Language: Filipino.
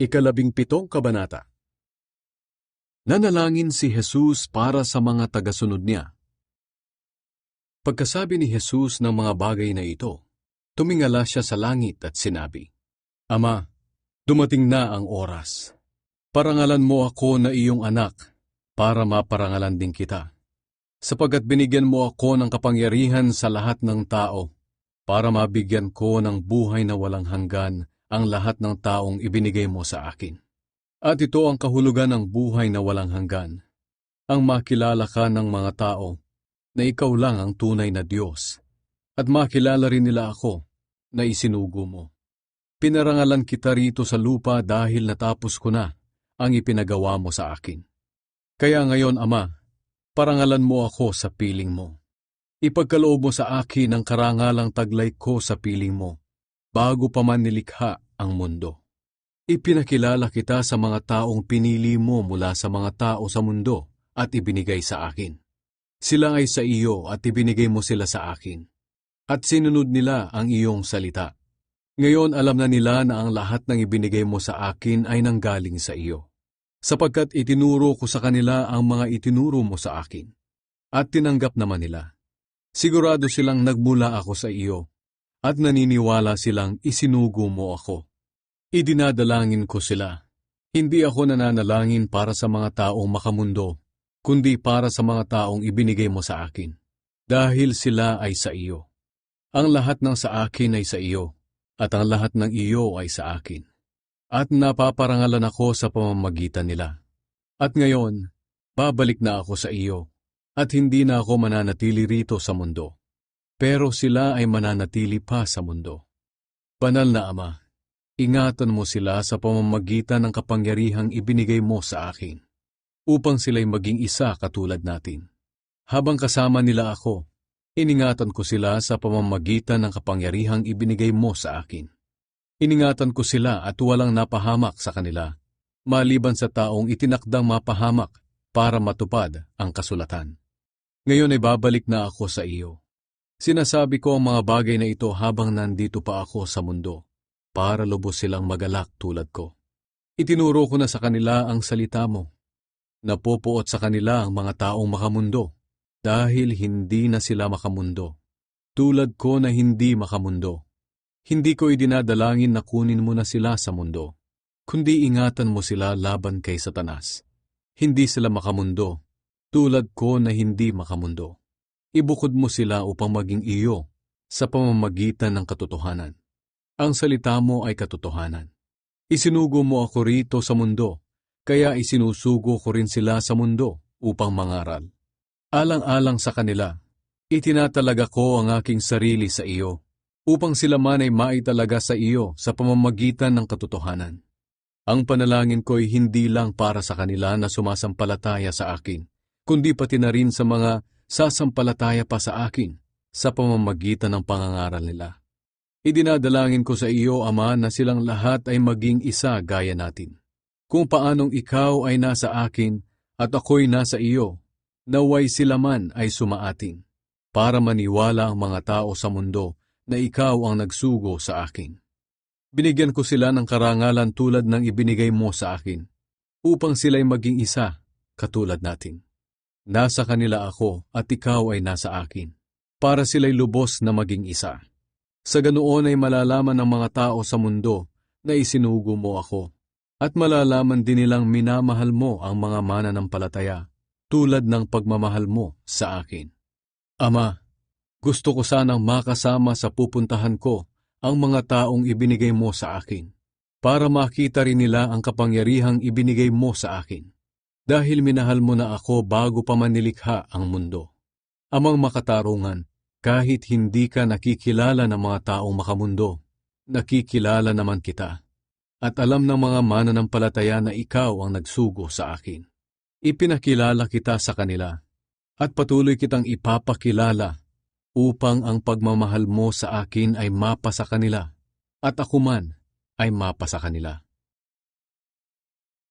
17 Kabanata. Nanalangin si Jesus para sa mga tagasunod niya. Pagkasabi ni Jesus ng mga bagay na ito, tumingala siya sa langit at sinabi, Ama, dumating na ang oras. Parangalan mo ako na iyong anak, para maparangalan din kita. Sapagkat binigyan mo ako ng kapangyarihan sa lahat ng tao, para mabigyan ko ng buhay na walang hanggan ang lahat ng taong ibinigay mo sa akin. At ito ang kahulugan ng buhay na walang hanggan, ang makilala ka ng mga tao na ikaw lang ang tunay na Diyos, at makilala rin nila ako na isinugo mo. Pinarangalan kita rito sa lupa dahil natapos ko na ang ipinagawa mo sa akin. Kaya ngayon, Ama, parangalan mo ako sa piling mo. Ipagkaloob mo sa akin ang karangalang taglay ko sa piling mo, bago pa man nilikha ang mundo. Ipinakilala kita sa mga taong pinili mo mula sa mga tao sa mundo at ibinigay sa akin. Sila ay sa iyo at ibinigay mo sila sa akin. At sinunod nila ang iyong salita. Ngayon alam na nila na ang lahat ng ibinigay mo sa akin ay nanggaling sa iyo. Sapagkat itinuro ko sa kanila ang mga itinuro mo sa akin. At tinanggap naman nila. Sigurado silang nagmula ako sa iyo. At naniniwala silang isinugo mo ako. Idinadalangin ko sila. Hindi ako nananalangin para sa mga taong makamundo, kundi para sa mga taong ibinigay mo sa akin. Dahil sila ay sa iyo. Ang lahat ng sa akin ay sa iyo, at ang lahat ng iyo ay sa akin. At napaparangalan ako sa pamamagitan nila. At ngayon, babalik na ako sa iyo, at hindi na ako mananatili rito sa mundo. Pero sila ay mananatili pa sa mundo. Banal na Ama, ingatan mo sila sa pamamagitan ng kapangyarihang ibinigay mo sa akin, upang sila'y maging isa katulad natin. Habang kasama nila ako, iningatan ko sila sa pamamagitan ng kapangyarihang ibinigay mo sa akin. Iningatan ko sila at walang napahamak sa kanila, maliban sa taong itinakdang mapahamak para matupad ang kasulatan. Ngayon ay babalik na ako sa iyo. Sinasabi ko ang mga bagay na ito habang nandito pa ako sa mundo, para lubos silang magalak tulad ko. Itinuro ko na sa kanila ang salita mo. Napupuot sa kanila ang mga taong makamundo, dahil hindi na sila makamundo. Tulad ko na hindi makamundo. Hindi ko idinadalangin na kunin mo na sila sa mundo, kundi ingatan mo sila laban kay Satanas. Hindi sila makamundo, tulad ko na hindi makamundo. Ibukod mo sila upang maging iyo sa pamamagitan ng katotohanan. Ang salita mo ay katotohanan. Isinugo mo ako rito sa mundo, kaya isinusugo ko rin sila sa mundo upang mangaral. Alang-alang sa kanila, itinatalaga ko ang aking sarili sa iyo, upang sila man ay maitalaga sa iyo sa pamamagitan ng katotohanan. Ang panalangin ko ay hindi lang para sa kanila na sumasampalataya sa akin, kundi pati na rin sa mga sasampalataya pa sa akin sa pamamagitan ng pangangaral nila. Idinadalangin ko sa iyo, Ama, na silang lahat ay maging isa gaya natin. Kung paanong ikaw ay nasa akin at ako'y nasa iyo, naway sila man ay sumaating, para maniwala ang mga tao sa mundo na ikaw ang nagsugo sa akin. Binigyan ko sila ng karangalan tulad ng ibinigay mo sa akin, upang sila'y maging isa katulad natin. Nasa kanila ako at ikaw ay nasa akin, para sila'y lubos na maging isa. Sa ganoon ay malalaman ng mga tao sa mundo na isinugo mo ako, at malalaman din nilang minamahal mo ang mga mananampalataya, tulad ng pagmamahal mo sa akin. Ama, gusto ko sanang makasama sa pupuntahan ko ang mga taong ibinigay mo sa akin, para makita rin nila ang kapangyarihang ibinigay mo sa akin. Dahil minahal mo na ako bago pa man nilikha ang mundo. Amang makatarungan, kahit hindi ka nakikilala ng mga taong makamundo, nakikilala naman kita. At alam ng mga mananampalataya na ikaw ang nagsugo sa akin. Ipinakilala kita sa kanila, at patuloy kitang ipapakilala, upang ang pagmamahal mo sa akin ay mapa sa kanila, at ako man ay mapa sa kanila.